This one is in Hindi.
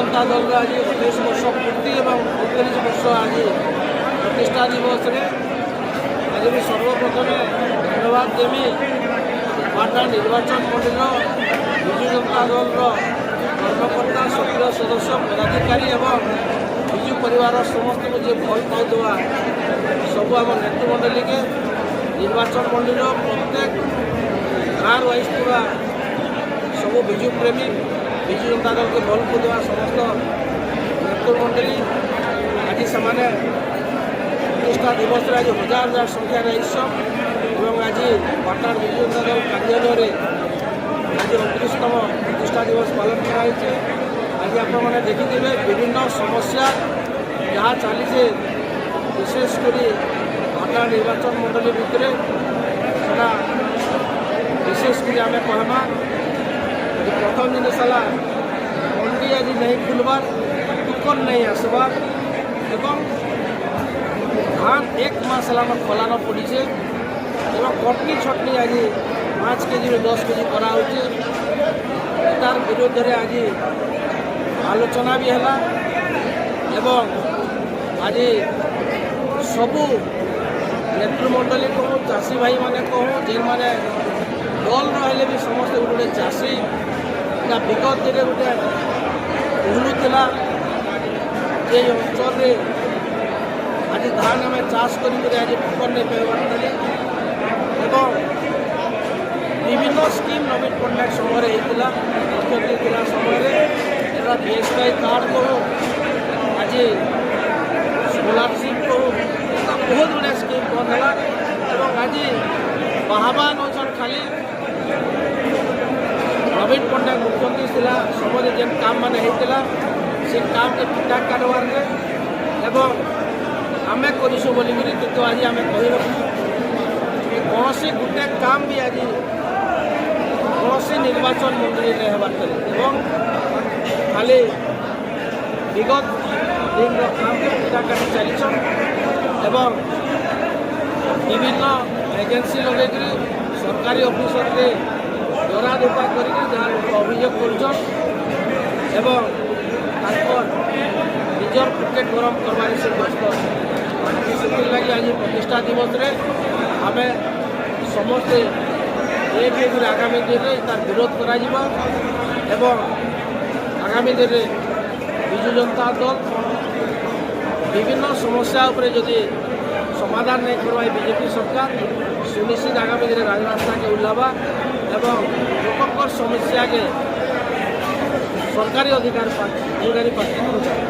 जनता दल आज 29 वर्ष पूर्ति और 39 वर्ष आज प्रतिष्ठा दिवस आज भी सर्वप्रथम धन्यवाद देवी पाटना निर्वाचन मंडल विजु जनता दल कर्मकर्ता सक्रिय सदस्य पदाधिकारी और विजु परिवार समस्त को जो भल पाऊा सब आम नेतृमंडली के निर्वाचन मंडल प्रत्येक गाँव वाइज पूरा सब विजु प्रेमी विजु जनता दल के भल पाऊा समस्त नेतृमंडली आज से प्रतिष्ठा दिवस आज हजार हजार संख्यार आईस और आज पाटना विजु जनता दल कार्यालय आज 29तम प्रतिष्ठा दिवस पालन कराई। आज आपने देखिथे विभिन्न समस्या जहाँ चली विशेषकर पाटना निर्वाचन मंडली भितर सेटा विशेषकर आम कहमा प्रथम जिनस है मंडी आज नहीं खुलबार टोकन नहीं आसबार एवं धान 1 मास है खोला न पड़ी एवं कटनी छटनी आज 5 केजी 10 केजी कराऊे तार विरोध में आज आलोचना भी है एवं आज सबू नेतृमंडली कहूँ चाषी भाई मैंने कहूँ जे मैंने दल रही भी समस्त गोटे चाषी विगत दिन गोटे कहलुला जे अंचल आज धान आम चाष कर आज टोकन नहीं पाइबार एवं विभिन्न स्कीम नवीन पट्टनायक समय होता मुख्यमंत्री समय बीएसवाई कार्ड कहूँ आज स्कॉलरशिप कहूँ बहुत गुड़ा स्कीम बंद है और आज बाहबा नौन खाली नवीन पट्टनायक मुख्यमंत्री था समय जेन काम मान होता से काम के फिटा काटवार एवं आम करूँ बोलिक कितु आज आम कह कौन गोटे काम भी आज कौन निर्वाचन मंडली नहीं होबार खाली विगत दिन काम के फिटा काटी चली एवं विभिन्न एजेन्सी लगे सरकारी ऑफिसर के दरा धोपा कर अभियोग कर निजर पकेट गरम करवार से व्यस्त से लगे आज प्रतिष्ठा दिवस आम समस्ते एक आगामी दिन में तार विरोध करा एवं आगामी दिन में विजु जनता दल विभिन्न समस्या उपरे जदि समाधान नहीं करवा बीजेपी सरकार सुनिश्चित आगामी दिन राजरास्ता के उल्लावा एवं लोक समस्या के सरकारी अधिकारी पार्टी